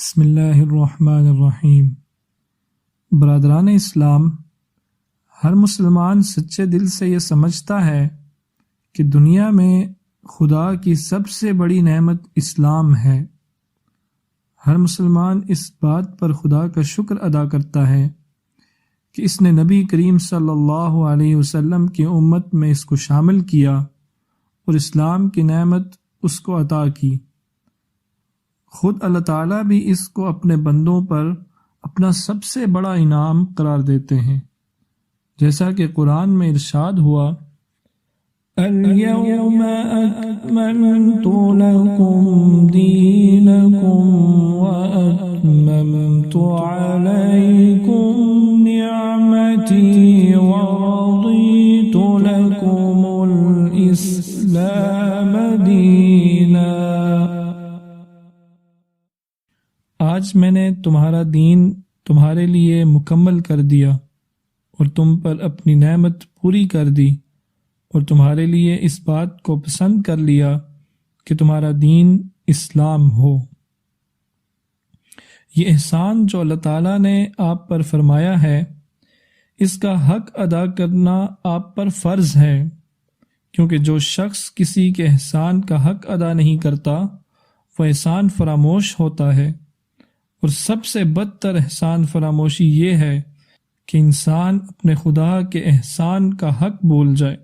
بسم اللہ الرحمن الرحیم۔ برادران اسلام، ہر مسلمان سچے دل سے یہ سمجھتا ہے کہ دنیا میں خدا کی سب سے بڑی نعمت اسلام ہے۔ ہر مسلمان اس بات پر خدا کا شکر ادا کرتا ہے کہ اس نے نبی کریم صلی اللہ علیہ وسلم کی امت میں اس کو شامل کیا اور اسلام کی نعمت اس کو عطا کی۔ خود اللہ تعالیٰ بھی اس کو اپنے بندوں پر اپنا سب سے بڑا انعام قرار دیتے ہیں، جیسا کہ قرآن میں ارشاد ہوا، الَّوْمَ أَكْمَلْتُ لَكُمْ دِينَكُمْ وَأَتْمَمْتُ عَلَيْكُمْ نِعْمَتِي وَرَضِيتُ لَكُمُ الْإِسْلَامَ دِينًا۔ آج میں نے تمہارا دین تمہارے لیے مکمل کر دیا اور تم پر اپنی نعمت پوری کر دی اور تمہارے لیے اس بات کو پسند کر لیا کہ تمہارا دین اسلام ہو۔ یہ احسان جو اللہ تعالیٰ نے آپ پر فرمایا ہے، اس کا حق ادا کرنا آپ پر فرض ہے، کیونکہ جو شخص کسی کے احسان کا حق ادا نہیں کرتا وہ احسان فراموش ہوتا ہے، اور سب سے بدتر احسان فراموشی یہ ہے کہ انسان اپنے خدا کے احسان کا حق بھول جائے۔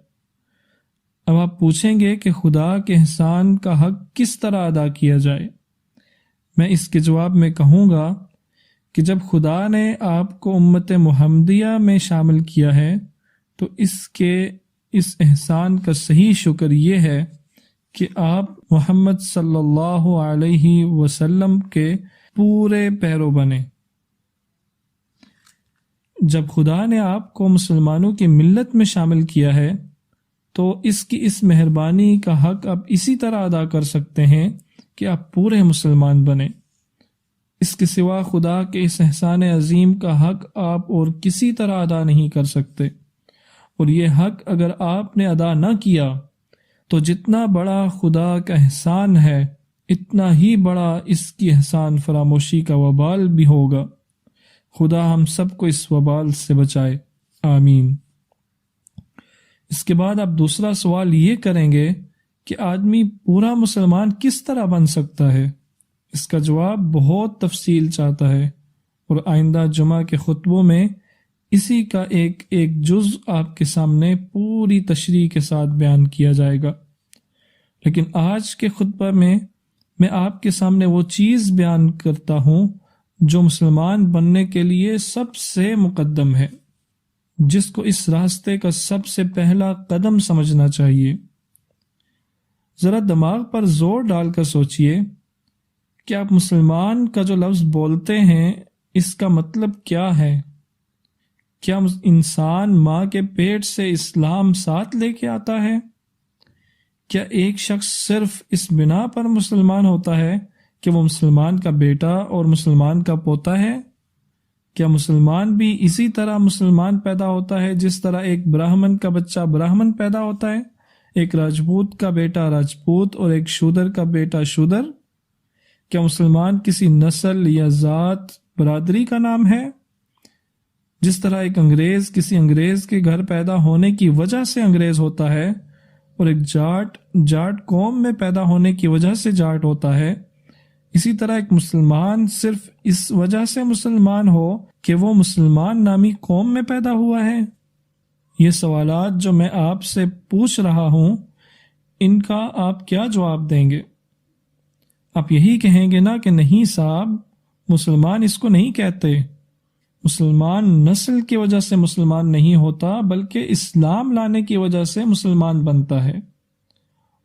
اب آپ پوچھیں گے کہ خدا کے احسان کا حق کس طرح ادا کیا جائے؟ میں اس کے جواب میں کہوں گا کہ جب خدا نے آپ کو امت محمدیہ میں شامل کیا ہے تو اس احسان کا صحیح شکر یہ ہے کہ آپ محمد صلی اللہ علیہ وسلم کے پورے پیرو بنے۔ جب خدا نے آپ کو مسلمانوں کی ملت میں شامل کیا ہے تو اس کی اس مہربانی کا حق آپ اسی طرح ادا کر سکتے ہیں کہ آپ پورے مسلمان بنیں۔ اس کے سوا خدا کے اس احسان عظیم کا حق آپ اور کسی طرح ادا نہیں کر سکتے، اور یہ حق اگر آپ نے ادا نہ کیا تو جتنا بڑا خدا کا احسان ہے اتنا ہی بڑا اس کی احسان فراموشی کا وبال بھی ہوگا۔ خدا ہم سب کو اس وبال سے بچائے، آمین۔ اس کے بعد آپ دوسرا سوال یہ کریں گے کہ آدمی پورا مسلمان کس طرح بن سکتا ہے؟ اس کا جواب بہت تفصیل چاہتا ہے، اور آئندہ جمعہ کے خطبوں میں اسی کا ایک جز آپ کے سامنے پوری تشریح کے ساتھ بیان کیا جائے گا۔ لیکن آج کے خطبہ میں آپ کے سامنے وہ چیز بیان کرتا ہوں جو مسلمان بننے کے لیے سب سے مقدم ہے، جس کو اس راستے کا سب سے پہلا قدم سمجھنا چاہیے۔ ذرا دماغ پر زور ڈال کر سوچئے کہ آپ مسلمان کا جو لفظ بولتے ہیں اس کا مطلب کیا ہے؟ کیا انسان ماں کے پیٹ سے اسلام ساتھ لے کے آتا ہے؟ کیا ایک شخص صرف اس بنا پر مسلمان ہوتا ہے کہ وہ مسلمان کا بیٹا اور مسلمان کا پوتا ہے؟ کیا مسلمان بھی اسی طرح مسلمان پیدا ہوتا ہے جس طرح ایک براہمن کا بچہ براہمن پیدا ہوتا ہے، ایک راجپوت کا بیٹا راجپوت اور ایک شودر کا بیٹا شودر؟ کیا مسلمان کسی نسل یا ذات برادری کا نام ہے؟ جس طرح ایک انگریز کسی انگریز کے گھر پیدا ہونے کی وجہ سے انگریز ہوتا ہے اور ایک جاٹ قوم میں پیدا ہونے کی وجہ سے جاٹ ہوتا ہے، اسی طرح ایک مسلمان صرف اس وجہ سے مسلمان ہو کہ وہ مسلمان نامی قوم میں پیدا ہوا ہے۔ یہ سوالات جو میں آپ سے پوچھ رہا ہوں، ان کا آپ کیا جواب دیں گے؟ آپ یہی کہیں گے نا کہ نہیں صاحب، مسلمان اس کو نہیں کہتے۔ مسلمان نسل کی وجہ سے مسلمان نہیں ہوتا بلکہ اسلام لانے کی وجہ سے مسلمان بنتا ہے،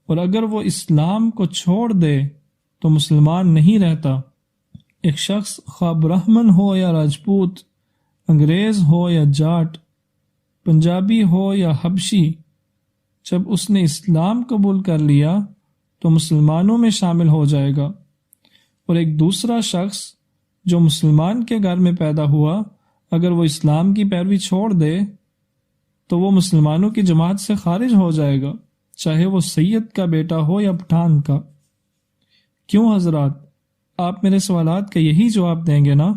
اور اگر وہ اسلام کو چھوڑ دے تو مسلمان نہیں رہتا۔ ایک شخص خواہ برہمن ہو یا راجپوت، انگریز ہو یا جاٹ، پنجابی ہو یا حبشی، جب اس نے اسلام قبول کر لیا تو مسلمانوں میں شامل ہو جائے گا، اور ایک دوسرا شخص جو مسلمان کے گھر میں پیدا ہوا اگر وہ اسلام کی پیروی چھوڑ دے تو وہ مسلمانوں کی جماعت سے خارج ہو جائے گا، چاہے وہ سید کا بیٹا ہو یا پٹھان کا۔ کیوں حضرات؟ آپ میرے سوالات کا یہی جواب دیں گے نا؟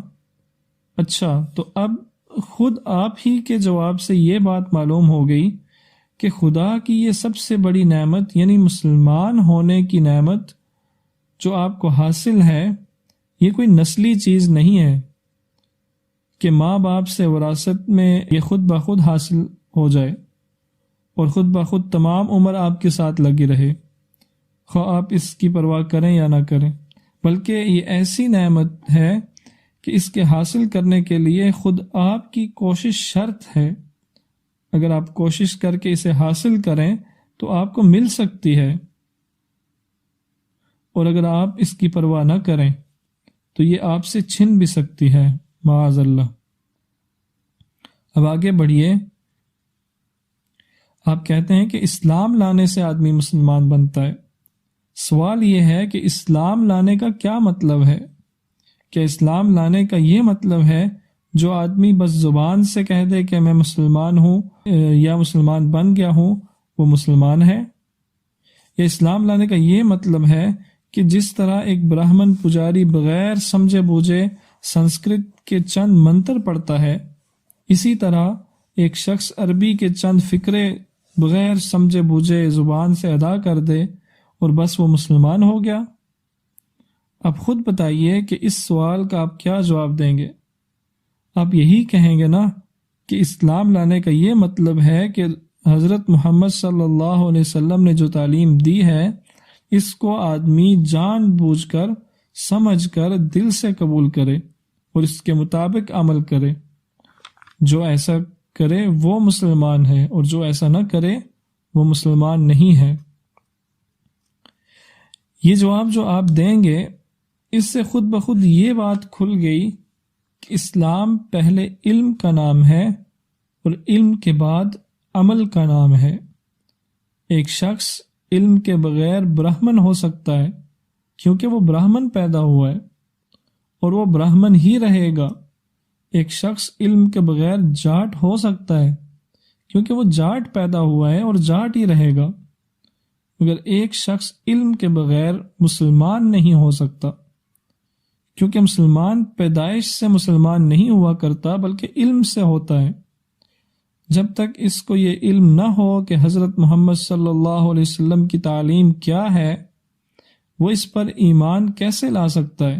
اچھا، تو اب خود آپ ہی کے جواب سے یہ بات معلوم ہو گئی کہ خدا کی یہ سب سے بڑی نعمت یعنی مسلمان ہونے کی نعمت جو آپ کو حاصل ہے، یہ کوئی نسلی چیز نہیں ہے کہ ماں باپ سے وراثت میں یہ خود بخود حاصل ہو جائے اور خود بخود تمام عمر آپ کے ساتھ لگی رہے، خواہ آپ اس کی پرواہ کریں یا نہ کریں، بلکہ یہ ایسی نعمت ہے کہ اس کے حاصل کرنے کے لیے خود آپ کی کوشش شرط ہے۔ اگر آپ کوشش کر کے اسے حاصل کریں تو آپ کو مل سکتی ہے، اور اگر آپ اس کی پرواہ نہ کریں تو یہ آپ سے چھن بھی سکتی ہے، معاذ اللہ۔ اب آگے بڑھیے، آپ کہتے ہیں کہ اسلام لانے سے آدمی مسلمان بنتا ہے۔ سوال یہ ہے کہ اسلام لانے کا کیا مطلب ہے؟ کہ اسلام لانے کا یہ مطلب ہے جو آدمی بس زبان سے کہہ دے کہ میں مسلمان ہوں یا مسلمان بن گیا ہوں وہ مسلمان ہے؟ یا اسلام لانے کا یہ مطلب ہے کہ جس طرح ایک برہمن پجاری بغیر سمجھے بوجھے سنسکرت کے چند منتر پڑھتا ہے، اسی طرح ایک شخص عربی کے چند فقرے بغیر سمجھے بوجھے زبان سے ادا کر دے اور بس وہ مسلمان ہو گیا؟ اب خود بتائیے کہ اس سوال کا آپ کیا جواب دیں گے؟ آپ یہی کہیں گے نا کہ اسلام لانے کا یہ مطلب ہے کہ حضرت محمد صلی اللہ علیہ وسلم نے جو تعلیم دی ہے اس کو آدمی جان بوجھ کر سمجھ کر دل سے قبول کرے اور اس کے مطابق عمل کرے۔ جو ایسا کرے وہ مسلمان ہے، اور جو ایسا نہ کرے وہ مسلمان نہیں ہے۔ یہ جواب جو آپ دیں گے اس سے خود بخود یہ بات کھل گئی کہ اسلام پہلے علم کا نام ہے اور علم کے بعد عمل کا نام ہے۔ ایک شخص علم کے بغیر برہمن ہو سکتا ہے کیونکہ وہ برہمن پیدا ہوا ہے اور وہ برہمن ہی رہے گا۔ ایک شخص علم کے بغیر جاٹ ہو سکتا ہے کیونکہ وہ جاٹ پیدا ہوا ہے اور جاٹ ہی رہے گا، مگر ایک شخص علم کے بغیر مسلمان نہیں ہو سکتا، کیونکہ مسلمان پیدائش سے مسلمان نہیں ہوا کرتا بلکہ علم سے ہوتا ہے۔ جب تک اس کو یہ علم نہ ہو کہ حضرت محمد صلی اللہ علیہ وسلم کی تعلیم کیا ہے، وہ اس پر ایمان کیسے لا سکتا ہے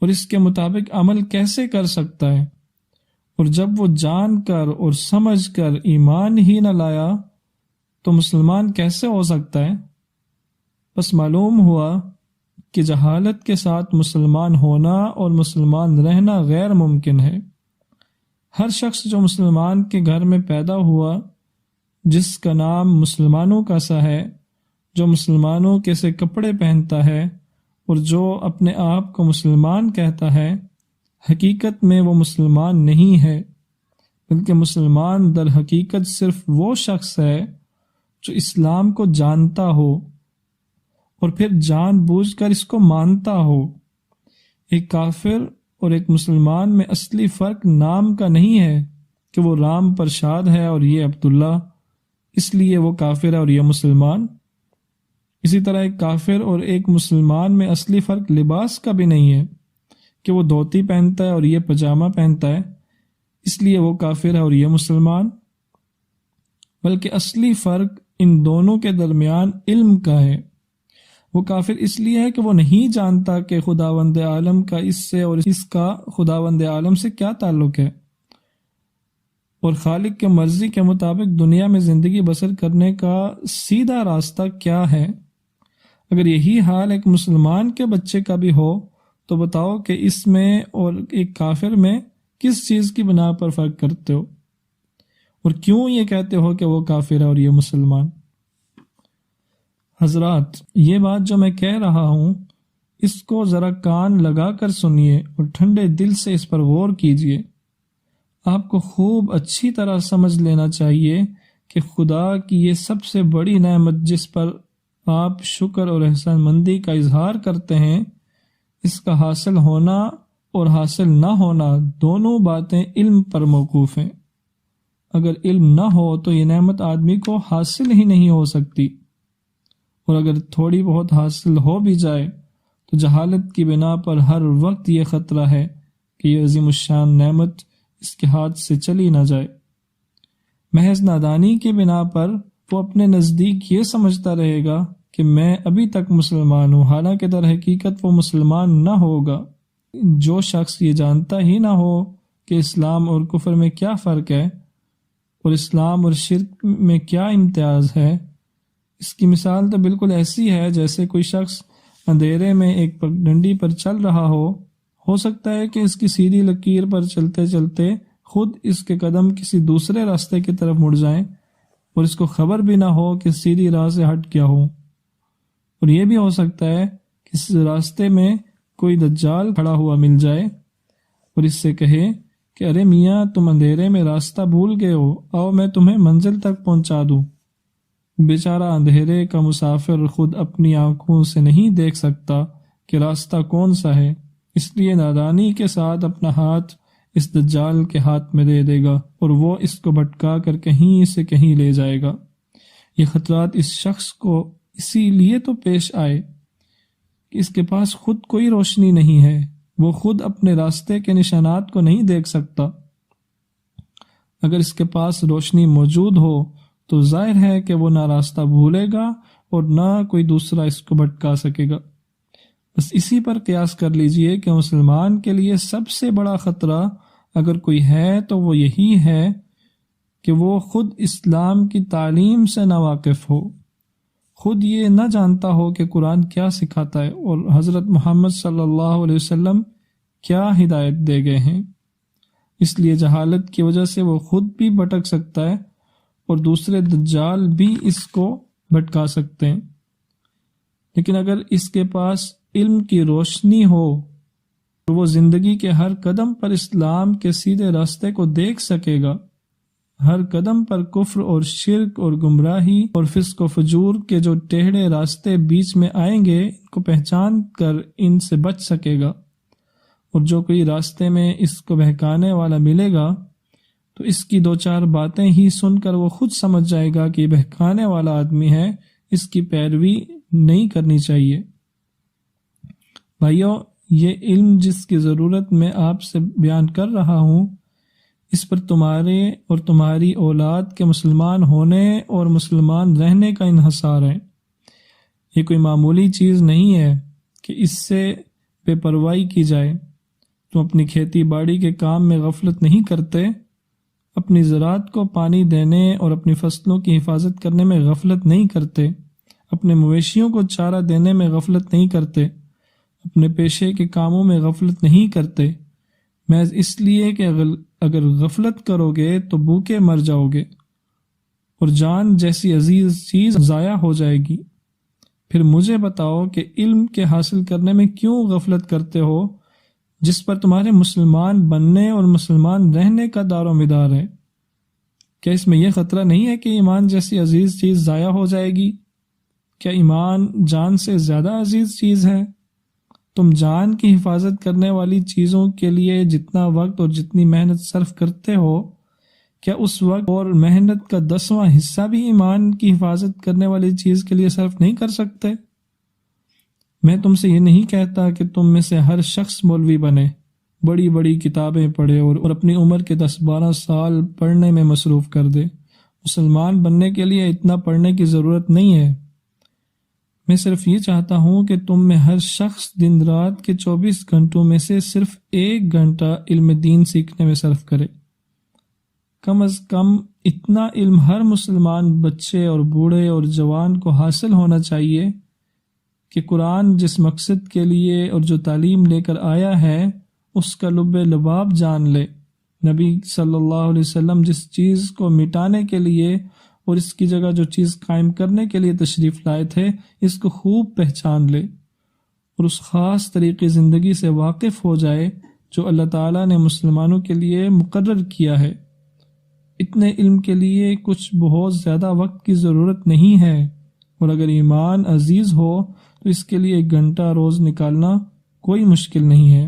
اور اس کے مطابق عمل کیسے کر سکتا ہے؟ اور جب وہ جان کر اور سمجھ کر ایمان ہی نہ لایا تو مسلمان کیسے ہو سکتا ہے؟ بس معلوم ہوا کہ جہالت کے ساتھ مسلمان ہونا اور مسلمان رہنا غیر ممکن ہے۔ ہر شخص جو مسلمان کے گھر میں پیدا ہوا، جس کا نام مسلمانوں کا سا ہے، جو مسلمانوں کے سے کپڑے پہنتا ہے اور جو اپنے آپ کو مسلمان کہتا ہے، حقیقت میں وہ مسلمان نہیں ہے، بلکہ مسلمان در حقیقت صرف وہ شخص ہے جو اسلام کو جانتا ہو اور پھر جان بوجھ کر اس کو مانتا ہو۔ ایک کافر اور ایک مسلمان میں اصلی فرق نام کا نہیں ہے کہ وہ رام پرشاد ہے اور یہ عبداللہ، اس لیے وہ کافر ہے اور یہ مسلمان۔ اسی طرح ایک کافر اور ایک مسلمان میں اصلی فرق لباس کا بھی نہیں ہے کہ وہ دھوتی پہنتا ہے اور یہ پاجامہ پہنتا ہے، اس لیے وہ کافر ہے اور یہ مسلمان، بلکہ اصلی فرق ان دونوں کے درمیان علم کا ہے۔ وہ کافر اس لیے ہے کہ وہ نہیں جانتا کہ خداوند عالم کا اس سے اور اس کا خداوند عالم سے کیا تعلق ہے، اور خالق کے مرضی کے مطابق دنیا میں زندگی بسر کرنے کا سیدھا راستہ کیا ہے۔ اگر یہی حال ایک مسلمان کے بچے کا بھی ہو تو بتاؤ کہ اس میں اور ایک کافر میں کس چیز کی بنا پر فرق کرتے ہو، اور کیوں یہ کہتے ہو کہ وہ کافر ہے اور یہ مسلمان؟ حضرات، یہ بات جو میں کہہ رہا ہوں اس کو ذرا کان لگا کر سنیے اور ٹھنڈے دل سے اس پر غور کیجیے۔ آپ کو خوب اچھی طرح سمجھ لینا چاہیے کہ خدا کی یہ سب سے بڑی نعمت جس پر آپ شکر اور احسان مندی کا اظہار کرتے ہیں، اس کا حاصل ہونا اور حاصل نہ ہونا دونوں باتیں علم پر موقوف ہیں۔ اگر علم نہ ہو تو یہ نعمت آدمی کو حاصل ہی نہیں ہو سکتی، اور اگر تھوڑی بہت حاصل ہو بھی جائے تو جہالت کی بنا پر ہر وقت یہ خطرہ ہے کہ یہ عظیم الشان نعمت اس کے ہاتھ سے چلی نہ جائے۔ محض نادانی کی بنا پر وہ اپنے نزدیک یہ سمجھتا رہے گا کہ میں ابھی تک مسلمان ہوں، حالانکہ در حقیقت وہ مسلمان نہ ہوگا۔ جو شخص یہ جانتا ہی نہ ہو کہ اسلام اور کفر میں کیا فرق ہے اور اسلام اور شرک میں کیا امتیاز ہے، اس کی مثال تو بالکل ایسی ہے جیسے کوئی شخص اندھیرے میں ایک پگڈنڈی پر چل رہا ہو سکتا ہے کہ اس کی سیدھی لکیر پر چلتے چلتے خود اس کے قدم کسی دوسرے راستے کی طرف مڑ جائیں اور اس کو خبر بھی نہ ہو کہ سیدھی راہ سے ہٹ گیا ہو۔ اور یہ بھی ہو سکتا ہے کہ اس راستے میں کوئی دجال کھڑا ہوا مل جائے اور اس سے کہے کہ ارے میاں، تم اندھیرے میں راستہ بھول گئے ہو، آؤ میں تمہیں منزل تک پہنچا دوں۔ بیچارہ اندھیرے کا مسافر خود اپنی آنکھوں سے نہیں دیکھ سکتا کہ راستہ کون سا ہے، اس لیے نادانی کے ساتھ اپنا ہاتھ اس دجال کے ہاتھ میں دے دے گا اور وہ اس کو بھٹکا کر کہیں سے کہیں لے جائے گا۔ یہ خطرات اس شخص کو اسی لیے تو پیش آئے کہ اس کے پاس خود کوئی روشنی نہیں ہے، وہ خود اپنے راستے کے نشانات کو نہیں دیکھ سکتا۔ اگر اس کے پاس روشنی موجود ہو تو ظاہر ہے کہ وہ نہ راستہ بھولے گا اور نہ کوئی دوسرا اس کو بھٹکا سکے گا۔ بس اسی پر قیاس کر لیجئے کہ مسلمان کے لیے سب سے بڑا خطرہ اگر کوئی ہے تو وہ یہی ہے کہ وہ خود اسلام کی تعلیم سے ناواقف ہو، خود یہ نہ جانتا ہو کہ قرآن کیا سکھاتا ہے اور حضرت محمد صلی اللہ علیہ وسلم کیا ہدایت دے گئے ہیں۔ اس لیے جہالت کی وجہ سے وہ خود بھی بھٹک سکتا ہے اور دوسرے دجال بھی اس کو بھٹکا سکتے ہیں۔ لیکن اگر اس کے پاس علم کی روشنی ہو تو وہ زندگی کے ہر قدم پر اسلام کے سیدھے راستے کو دیکھ سکے گا، ہر قدم پر کفر اور شرک اور گمراہی اور فسق و فجور کے جو ٹیڑھے راستے بیچ میں آئیں گے ان کو پہچان کر ان سے بچ سکے گا، اور جو کوئی راستے میں اس کو بہکانے والا ملے گا تو اس کی دو چار باتیں ہی سن کر وہ خود سمجھ جائے گا کہ یہ بہکانے والا آدمی ہے، اس کی پیروی نہیں کرنی چاہیے۔ بھائیو، یہ علم جس کی ضرورت میں آپ سے بیان کر رہا ہوں، اس پر تمہارے اور تمہاری اولاد کے مسلمان ہونے اور مسلمان رہنے کا انحصار ہے۔ یہ کوئی معمولی چیز نہیں ہے کہ اس سے بے پرواہی کی جائے۔ تم اپنی کھیتی باڑی کے کام میں غفلت نہیں کرتے، اپنی زراعت کو پانی دینے اور اپنی فصلوں کی حفاظت کرنے میں غفلت نہیں کرتے، اپنے مویشیوں کو چارہ دینے میں غفلت نہیں کرتے، اپنے پیشے کے کاموں میں غفلت نہیں کرتے، محض اس لیے کہ اگر غفلت کرو گے تو بھوکے مر جاؤ گے اور جان جیسی عزیز چیز ضائع ہو جائے گی۔ پھر مجھے بتاؤ کہ علم کے حاصل کرنے میں کیوں غفلت کرتے ہو جس پر تمہارے مسلمان بننے اور مسلمان رہنے کا دار و مدار ہے؟ کیا اس میں یہ خطرہ نہیں ہے کہ ایمان جیسی عزیز چیز ضائع ہو جائے گی؟ کیا ایمان جان سے زیادہ عزیز چیز ہے؟ تم جان کی حفاظت کرنے والی چیزوں کے لیے جتنا وقت اور جتنی محنت صرف کرتے ہو، کیا اس وقت اور محنت کا 10واں حصہ بھی ایمان کی حفاظت کرنے والی چیز کے لیے صرف نہیں کر سکتے؟ میں تم سے یہ نہیں کہتا کہ تم میں سے ہر شخص مولوی بنے، بڑی بڑی کتابیں پڑھے اور اپنی عمر کے 10-12 سال پڑھنے میں مصروف کر دے۔ مسلمان بننے کے لیے اتنا پڑھنے کی ضرورت نہیں ہے۔ میں صرف یہ چاہتا ہوں کہ تم میں ہر شخص دن رات کے 24 گھنٹوں میں سے صرف 1 گھنٹہ علم دین سیکھنے میں صرف کرے۔ کم از کم اتنا علم ہر مسلمان بچے اور بوڑھے اور جوان کو حاصل ہونا چاہیے کہ قرآن جس مقصد کے لیے اور جو تعلیم لے کر آیا ہے اس کا لب لباب جان لے، نبی صلی اللہ علیہ وسلم جس چیز کو مٹانے کے لیے اور اس کی جگہ جو چیز قائم کرنے کے لیے تشریف لائے تھے اس کو خوب پہچان لے اور اس خاص طریقے زندگی سے واقف ہو جائے جو اللہ تعالیٰ نے مسلمانوں کے لیے مقرر کیا ہے۔ اتنے علم کے لیے کچھ بہت زیادہ وقت کی ضرورت نہیں ہے، اور اگر ایمان عزیز ہو تو اس کے لیے 1 گھنٹہ روز نکالنا کوئی مشکل نہیں ہے۔